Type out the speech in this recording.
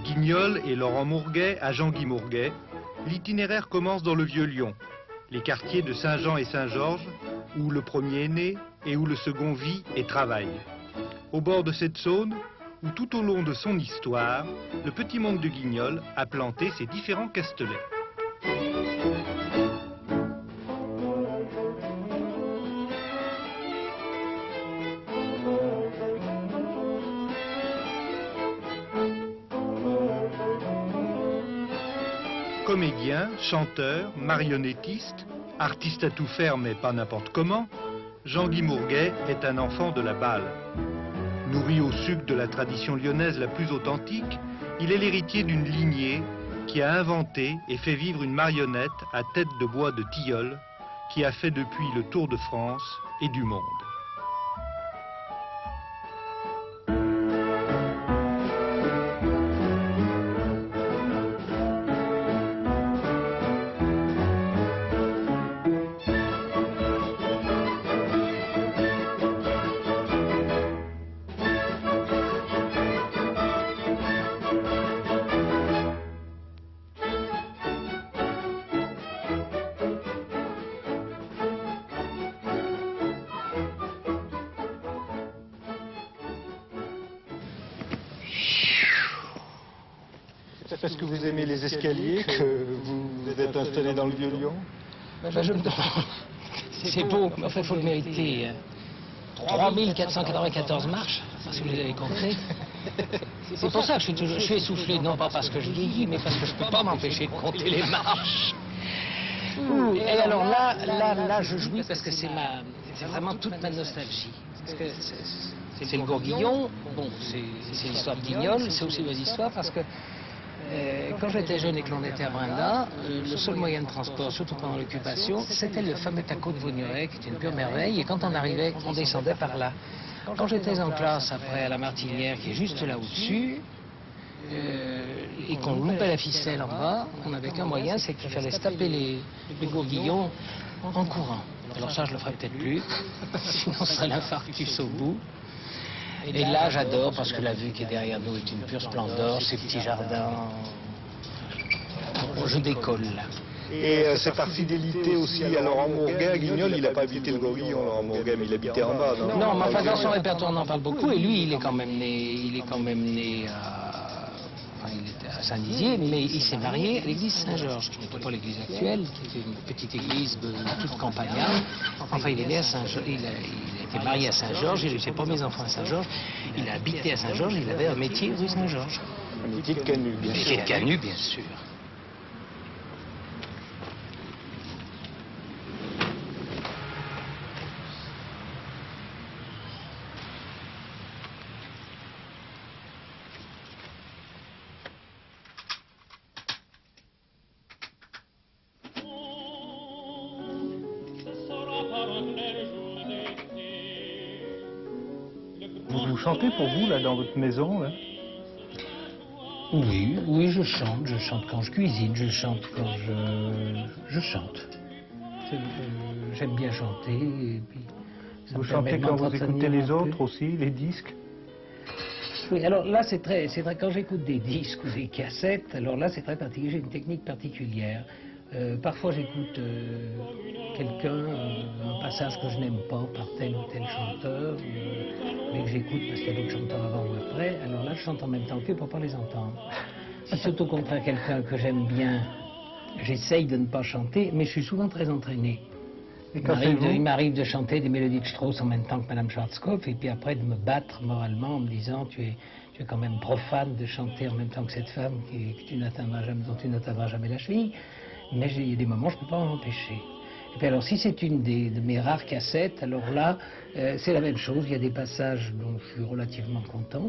Guignol et Laurent Mourguet à Jean-Guy Mourguet, l'itinéraire commence dans le Vieux-Lyon, les quartiers de Saint-Jean et Saint-Georges, où le premier est né et où le second vit et travaille. Au bord de cette Saône, où tout au long de son histoire, le petit monde de Guignol a planté ses différents castelets. Comédien, chanteur, marionnettiste, artiste à tout faire mais pas n'importe comment, Jean-Guy Mourguet est un enfant de la balle. Nourri au suc de la tradition lyonnaise la plus authentique, il est l'héritier d'une lignée qui a inventé et fait vivre une marionnette à tête de bois de tilleul qui a fait depuis le tour de France et du monde. C'est parce que vous aimez les escaliers que vous êtes installé dans le Vieux-Lyon? C'est beau, mais enfin, il faut le mériter. 3494 marches, si vous les avez comptées. C'est pour ça que je suis essoufflé, non pas parce que je vieillis, mais parce que je ne peux pas m'empêcher de compter les marches. Et alors là, je jouis parce que c'est vraiment toute ma nostalgie. Parce que c'est le Gourguillon, bon, c'est l'histoire de Guignol, c'est aussi mes histoires parce que quand j'étais jeune et que l'on était à Brinda, le seul moyen de transport, surtout pendant l'occupation, c'était le fameux taco de Vaugneray, qui était une pure merveille, et quand on arrivait, on descendait par là. Quand j'étais en classe, après à la Martinière, qui est juste là au-dessus, et qu'on loupait la ficelle en bas, on n'avait qu'un moyen, c'est qu'il fallait se taper les Gourguillons en courant. Alors ça, je le ferai peut-être plus, sinon ça serait l'infarctus au bout. Et là, j'adore parce que la vue qui est derrière nous est une pure splendeur, ces petits jardins. Je décolle là. Et c'est par fidélité aussi à Laurent Mourguet, à Guignol, il n'a pas habité le Gourguillon, Laurent Mourguet, mais il habitait en bas, non? Non, mais enfin, dans son répertoire, on en parle beaucoup, et lui, il est quand même né il était à Saint-Dizier, mais il s'est marié à l'église Saint-Georges, qui n'était pas l'église actuelle, qui était une petite église de toute campagnarde. Enfin, il est né à Saint-Georges, il a été marié à Saint-Georges, il a eu ses premiers enfants à Saint-Georges, il a habité à Saint-Georges, il avait un métier rue Saint-Georges. Un métier de canut, bien sûr. Métier de canut, bien sûr. Vous chantez pour vous, là, dans votre maison, là? Oui, je chante quand je cuisine, je chante quand je chante. J'aime bien chanter, et puis Vous chantez quand vous écoutez les autres aussi, les disques? Oui, alors là, c'est très, quand j'écoute des disques ou des cassettes, alors là, c'est très particulier, j'ai une technique particulière. Parfois, j'écoute quelqu'un, un passage que je n'aime pas par tel ou tel chanteur, mais que j'écoute parce qu'il y a d'autres chanteurs avant ou après. Alors là, je chante en même temps qu'eux pour ne pas les entendre. Si c'est au contraire quelqu'un que j'aime bien, j'essaye de ne pas chanter, mais je suis souvent très entraîné. Il m'arrive de chanter des mélodies de Strauss en même temps que Madame Schwarzkopf, et puis après de me battre moralement en me disant tu es quand même profane de chanter en même temps que cette femme dont tu n'atteindras jamais la cheville. Mais il y a des moments, je ne peux pas m'en empêcher. Et puis alors, si c'est une de mes rares cassettes, alors là, c'est la même chose. Il y a des passages dont je suis relativement content,